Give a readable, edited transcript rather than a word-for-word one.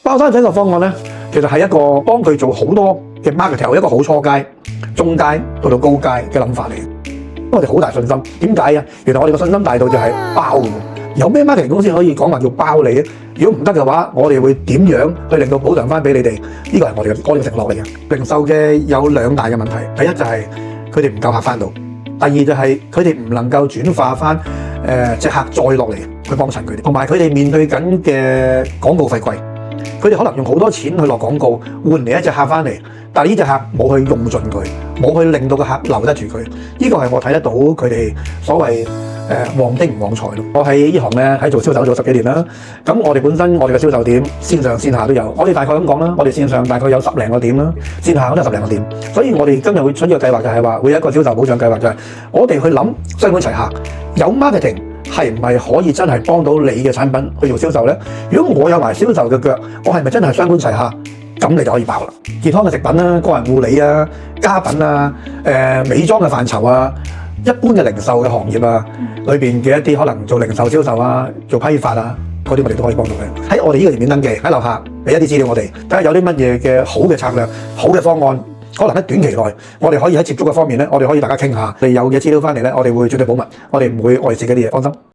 包生仔個方案咧，其實係一個幫佢做好多嘅 marketing， 一個好初階、中階到高階嘅諗法嚟。我哋好大信心，點解啊？原來我哋個信心大到就係包嘅。有咩 marketing 公司可以講話叫包你咧？如果唔得嘅話，我哋會點樣去令到補償翻俾你哋？呢個係我哋嘅承諾嚟嘅。零售嘅有兩大嘅問題，第一就係佢哋唔夠客翻到，第二就係佢哋唔能夠轉化翻隻客再落嚟去幫襯佢哋，同埋佢哋面對緊嘅廣告費貴，佢哋可能用好多錢去落廣告換嚟一隻客翻嚟，但係呢隻客冇去用盡佢，冇去令到個客留得住佢。呢個係我睇得到佢哋所謂旺丁唔旺財咯。我喺呢行咧喺做銷售做10幾年啦，咁我哋本身我哋嘅銷售點線上線下都有，我哋大概咁講啦，我哋線上大概有10零個點啦，線下都有10零個點，所以我哋今日會出呢個計劃就係話會有一個銷售保障計劃，就係我哋去諗雙管齊下，有 marketing 係唔係可以真係幫到你嘅產品去做銷售咧？如果我有埋銷售嘅腳，我係咪真係雙管齊下？咁你就可以爆啦！健康嘅食品啦、個人護理啊、家品啊、美妝嘅範疇啊、一般嘅零售嘅行業啊，裏邊嘅一啲可能做零售銷售啊、做批發啊，嗰啲我哋都可以幫到佢。喺我哋呢個頁面登記，喺樓下俾一啲資料我哋，睇下有啲乜嘢嘅好嘅策略、好嘅方案，可能喺短期內，我哋可以喺接觸嘅方面咧，我哋可以大家傾下。你有嘅資料翻嚟咧，我哋會絕對保密，我哋唔會外泄嗰啲嘢，放心。